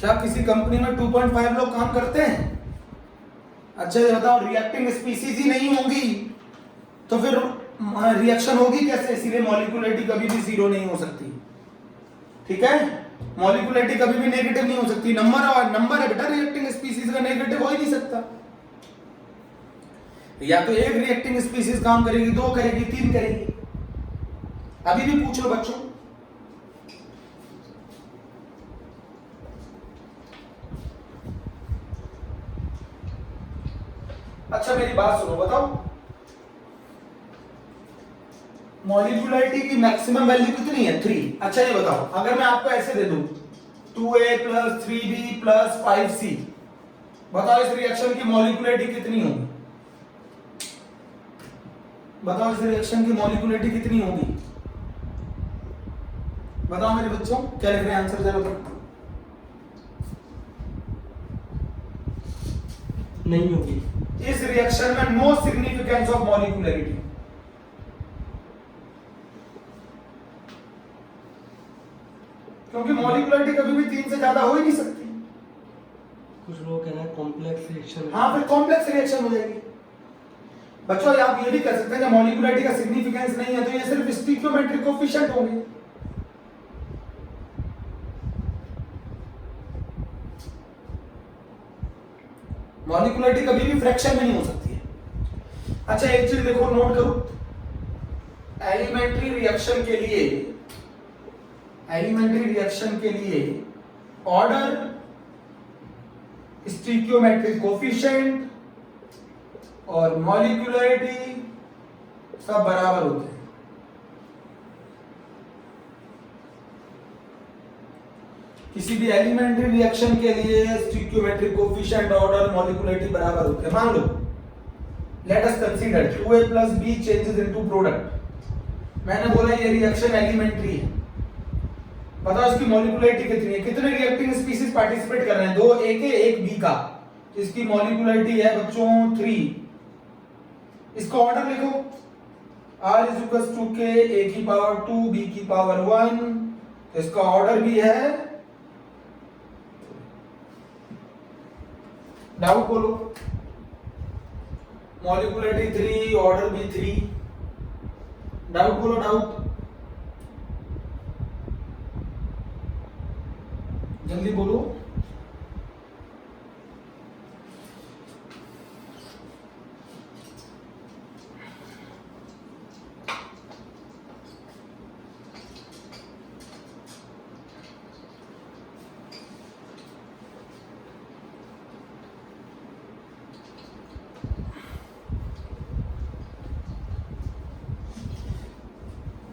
क्या किसी कंपनी में 2.5 लोग काम करते हैं? अच्छा ये बताओ, रिएक्टिंग स्पीसीज ही नहीं होंगी तो फिर रिएक्शन होगी कैसे? इसीलिए मॉलिक्यूलरिटी कभी भी 0 नहीं हो सकती। ठीक है, मॉलिक्यूलरिटी कभी भी नेगेटिव नहीं हो सकती। नंबर है बेटा, रिएक्टिंग स्पीसीज का नेगेटिव हो ही नहीं सकता। या तो एक रिएक्टिंग स्पीसीज काम करेगी, 2 करेगी, 3 करेगी। अभी भी पूछ लो बच्चों। अच्छा मेरी बात सुनो, बताओ मॉलिक्यूलरिटी की मैक्सिमम वैल्यू कितनी है? 3। अच्छा ये बताओ, अगर मैं आपको ऐसे दे दूं 2a + 3b + 5c, बताओ इस रिएक्शन की मॉलिक्यूलरिटी कितनी होगी? बताओ इस रिएक्शन की मॉलिक्यूलरिटी कितनी होगी? बताओ मेरे बच्चों, क्या लिख रहे हैं आंसर जरा बताओ। नहीं होगी। इस रिएक्शन में नो सिग्निफिकेंस ऑफ मॉलिक्यूलरिटी। क्योंकि मॉलिक्यूलरिटी कभी भी 3 से ज्यादा हो ही नहीं सकती। कुछ लोग कहना है कॉम्प्लेक्स रिएक्शन। हाँ, फिर कॉम्प्लेक्स रिएक्शन हो जाएगी। बच्चों आप ये भी कह सकते हैं कि मॉलिक्यूलरिटी का सिग्निफिकेंस नहीं है तो ये सिर्फ स्टिकियोमेट्रिक कोएफिशिएंट होंगे। मॉलिक्यूलरिटी कभी भी फ्रैक्शन में नहीं हो सकती है। अच्छा एक चीज देखो, नोट करो, एलिमेंट्री रिएक्शन के लिए ऑर्डर, स्टिकियोमेट्रिक कोएफिशिएंट और मॉलिक्यूलरिटी सब बराबर होते हैं। किसी भी एलिमेंट्री रिएक्शन के लिए स्टिकियोमेट्रिक कोएफिशिएंट, ऑर्डर, मॉलिक्यूलरिटी बराबर होते हैं। मान लो let us consider 2a + b changes into product. मैंने बोला ये रिएक्शन एलिमेंट्री है, बताओ इसकी मॉलिक्यूलरिटी कितनी है? कितने रिएक्टिंग स्पीसीज पार्टिसिपेट कर रहे हैं? 2 a के 1 b का, तो इसकी मॉलिक्यूलरिटी है बच्चों 3। इसका ऑर्डर लिखो, r = k a⁻², b⁻1, तो इसका ऑर्डर भी है। डाउट बोलो, मॉलिक्यूलरिटी 3, ऑर्डर भी 3। डाउट बोलो, डाउट जल्दी बोलो।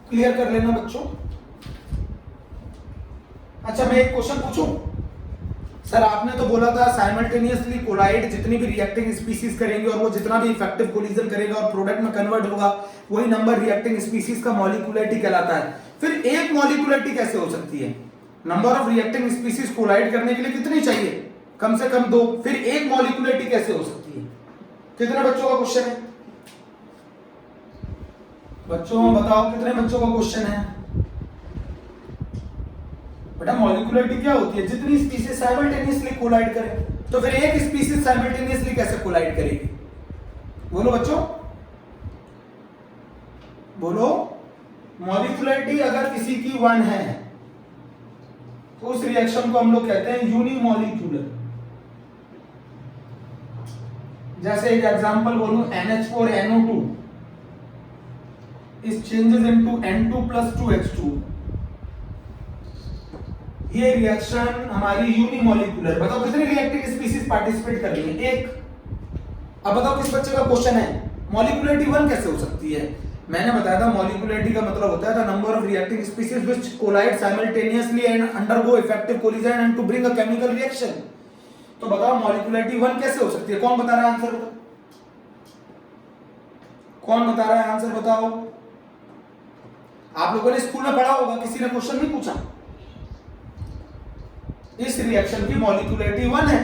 क्लियर कर लेना बच्चों। अच्छा मैं एक क्वेश्चन पूछूं? सर आपने तो बोला था साइमल्टेनियसली कोलाइड जितनी भी रिएक्टिंग स्पीसीज करेंगे और वो जितना भी इफेक्टिव कोलिजन करेगा और प्रोडक्ट में कन्वर्ट होगा वही नंबर रिएक्टिंग स्पीसीज का मॉलिक्यूलरिटी कहलाता है। फिर एक मॉलिक्यूलरिटी कैसे हो सकती है? Number of reacting species collide करने के लिए कितनी चाहिए? कम से कम 2। फिर एक मॉलिक्यूलरिटी कैसे हो सकती है? कितने बच्चों का क्वेश्चन है? बच्चों बताओ कितने बच्चों का क्वेश्चन है? बेटा मॉलिक्यूलरिटी क्या होती है? जितनी स्पीसीज साइमल्टेनियसली कोलाइड करें, तो फिर एक स्पीसीज साइमल्टेनियसली कैसे कोलाइड करेगी? बोलो बच्चों, बोलो। मॉलिक्यूलरिटी अगर किसी की 1 है तो उस रिएक्शन को हम लोग कहते हैं यूनिमॉलिक्यूलर। जैसे एक एग्जांपल बोलूं, NH4NO2 is changes into N2 + 2H2। ये रिएक्शन हमारी यूनिमॉलिक्यूलर। बताओ कितनी रिएक्टिंग स्पीसीज पार्टिसिपेट कर रही है? 1। अब बताओ किस बच्चे का क्वेश्चन है मॉलिक्यूलरिटी 1 कैसे हो सकती है? मैंने बताया था मॉलिक्यूलरिटी का मतलब होता है the number of reacting species which collide simultaneously and undergo effective collision and to bring a chemical reaction. तो बताओ मॉलिक्यूलरिटी 1 कैसे हो सकती है? कौन बता रहा है आंसर? कौन बता रहा है आंसर? बताओ। आप लोगों ने स्कूल में पढ़ा होगा, किसी ने क्वेश्चन नहीं पूछा? इस रिएक्शन की मॉलिक्यूलरिटी 1 है।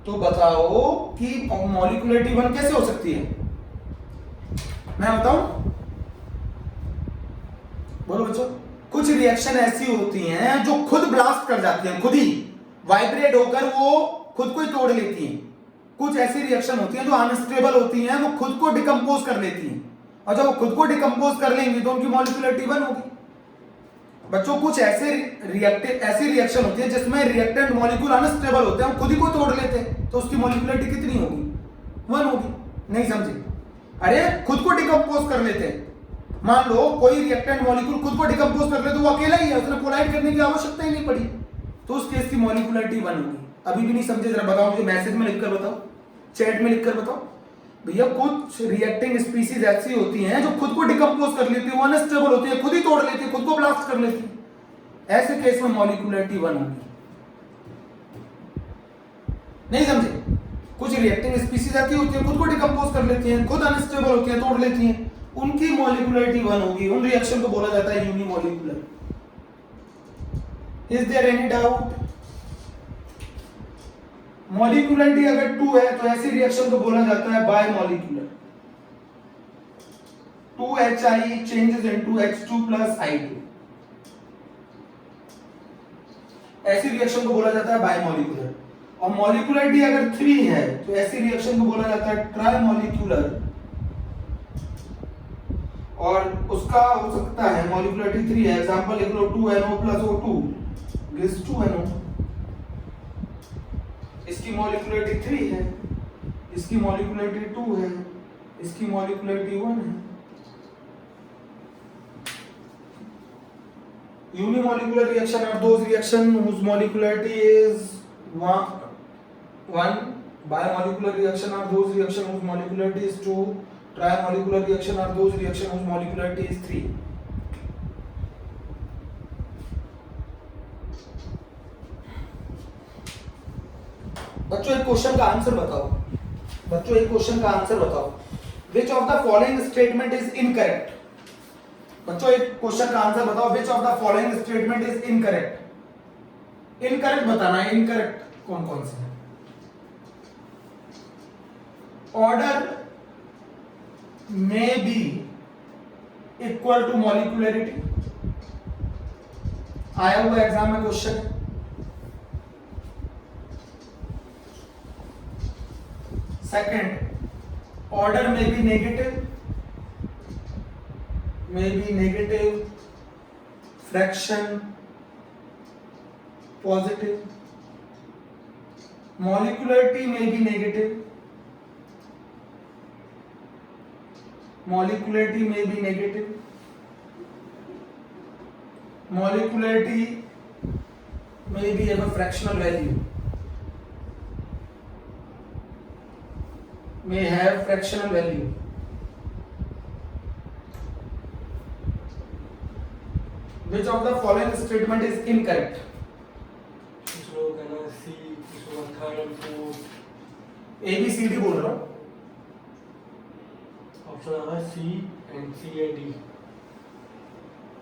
तो बताओ कि मॉलिक्यूलरिटी 1 कैसे हो सकती है? मैं बताऊं? बोलो बच्चों। कुछ रिएक्शन ऐसी होती हैं जो खुद ब्लास्ट कर जाती हैं, खुद ही वाइब्रेट होकर वो खुद को ही तोड़ लेती हैं। कुछ ऐसी रिएक्शन होती हैं जो अनस्टेबल होती हैं, वो खुद को डिकम्पोज कर लेती हैं, और जब वो खुद को डिकम्पोज कर लेंगी तो उनकी मॉलिक्यूलरिटी 1 होगी। बच्चों कुछ ऐसे ऐसी रिएक्शन होती है जिसमें रिएक्टेंट मॉलिक्यूल अनस्टेबल होते हैं, खुद ही को तोड़ लेते हैं, तो उसकी मॉलिक्यूलरिटी कितनी होगी? 1 होगी। नहीं समझे? अरे खुद को डिकम्पोज कर लेते हैं। मान लो कोई रिएक्टेंट मॉलिक्यूल खुद को डिकम्पोज कर ले तो वो अकेला ही है, उसने कोलाइड करने की आवश्यकता ही नहीं पड़ी, तो उस केस की मॉलिक्यूलरिटी 1 होगी। अभी भी नहीं समझे? जरा बताओ मुझे, मैसेज में लिखकर बताओ, चैट में लिखकर बताओ। भैया कुछ रिएक्टिंग स्पीसीज ऐसी होती हैं जो खुद को डिकम्पोज कर लेती है, वो अनस्टेबल होती है, खुद ही तोड़ लेती है, खुद को ब्लास्ट कर लेती है, ऐसे केस में मॉलिक्यूलरिटी 1 होगी। नहीं समझे? कुछ रिएक्टिंग स्पीसीज ऐसी होती है खुद को डिकम्पोज कर लेती हैं, खुद अनस्टेबल होती हैं, तोड़ लेती हैं, उनकी मॉलिक्यूलरिटी 1 होगी। उन रिएक्शन को बोला जाता है unimolecular. Is there any doubt? Molecularity अगर 2 है तो ऐसी रिएक्शन को बोला जाता है bimolecular. 2HI changes into H2 plus I2, ऐसी रिएक्शन को बोला जाता है बायमॉलिक्यूलर। और मॉलिक्यूलरिटी अगर 3 है तो ऐसी रिएक्शन को बोला जाता है ट्राइमॉलिक्यूलर, और उसका हो सकता है मॉलिक्यूलरिटी 3 है, एग्जांपल लिख लो 2NO plus O2 gives 2NO। इसकी मॉलिक्यूलरिटी 3 है, इसकी मॉलिक्यूलरिटी 2 है, इसकी मॉलिक्यूलरिटी 1 है। Unimolecular reaction are those reaction whose molecularity is 1. Bimolecular reaction are those reaction whose molecularity is 2. Trimolecular reaction are those reaction whose molecularity is 3. बच्चों एक क्वेश्चन का आंसर बताओ। बच्चों एक क्वेश्चन का आंसर बताओ। Which of the following statement is incorrect? बच्चों एक क्वेश्चन का आंसर बताओ। Which of the following statement is incorrect? Incorrect बताना है। इनकरेक्ट कौन कौन से हैं? Order may be equal to molecularity, आया हुआ एग्जाम में question. Second, order may be negative, fraction positive, molecularity may be negative, molecularity may be negative, molecularity may be have a fractional value, may have fractional value. Which of the following statement is incorrect? इसको कहना C, इसको थर्ड एंड फोर्थ, ABCD बोल रहा हूँ। ऑप्शन आ रहा है C and C and D।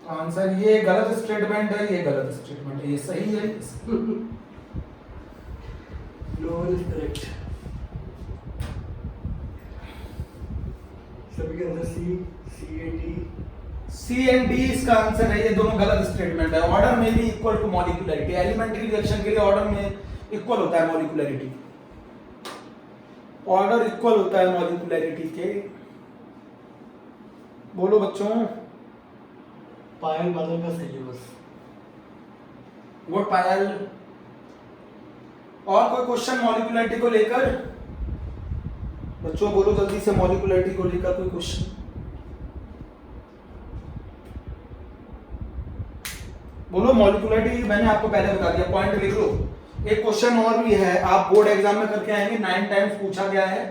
Answer ये गलत स्टेटमेंट है, ये गलत स्टेटमेंट है, ये सही है। No one is correct. सभी के अंदर C and D, C and D इसका आंसर है, ये दोनों गलत स्टेटमेंट है। ऑर्डर में भी equal to molecularity, elementary reaction के लिए ऑर्डर में इक्वल होता है मॉलिक्यूलरिटी, ऑर्डर इक्वल होता है मॉलिक्यूलरिटी के। बोलो बच्चों। पायल बादल का सही है बस। वो पायल। और कोई क्वेश्चन मॉलिक्यूलरिटी को लेकर? बच्चों बोलो जल्दी से, मॉलिक्यूलरिटी को लेकर कोई क्वेश्चन? बोलो। मॉलिक्यूलरिटी मैंने आपको पहले बता दिया, पॉइंट लिख लो। एक क्वेश्चन और भी है, आप बोर्ड एग्जाम में करके आएंगे, 9 टाइम्स पूछा गया है।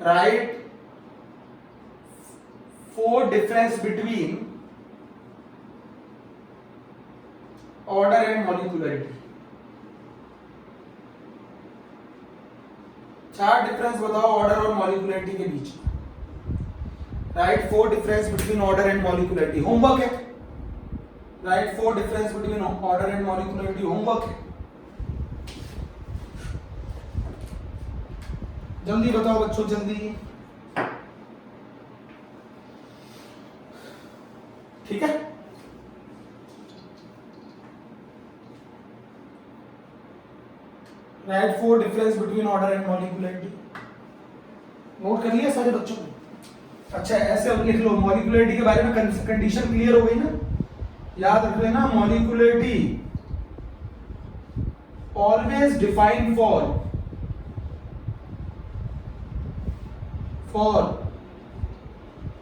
Write 4 difference between order and molecularity. 4 difference बताओ ऑर्डर और मॉलिक्यूलरिटी के बीच। Write 4 difference between order and molecularity. Homework है, write four difference between order and molecularity homework है। जल्दी बताओ बच्चों जल्दी। ठीक है, write four difference between order and molecularity. Note कर लिया सारे बच्चों ने? अच्छा ऐसे अब लिख लो, मॉलिक्यूलरिटी के बारे में कंडीशन क्लियर हो गई ना, याद रख लेना। Molecularity always defined for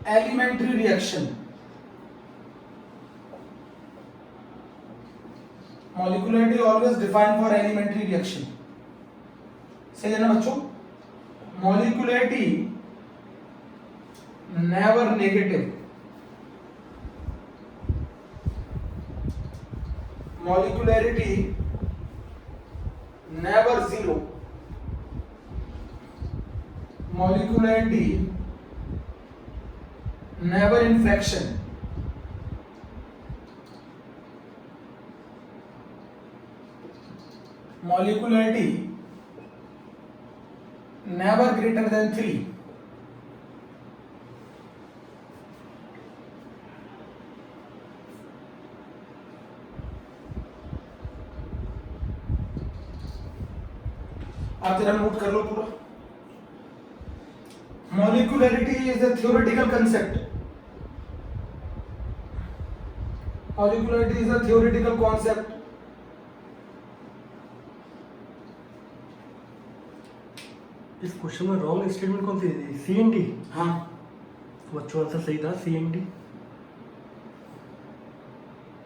elementary reaction. Molecularity always defined for elementary reaction. सही है ना बच्चों? Molecularity never negative, molecularity never zero, molecularity never in fraction, molecularity never greater than 3, आप जरा नोट कर लो पूरा। Molecularity is a theoretical concept, molecularity is a theoretical concept. इस क्वेश्चन में रॉन्ग स्टेटमेंट कौन सी दी? C N D. हाँ बच्चों आंसर सही था, सी एन डी।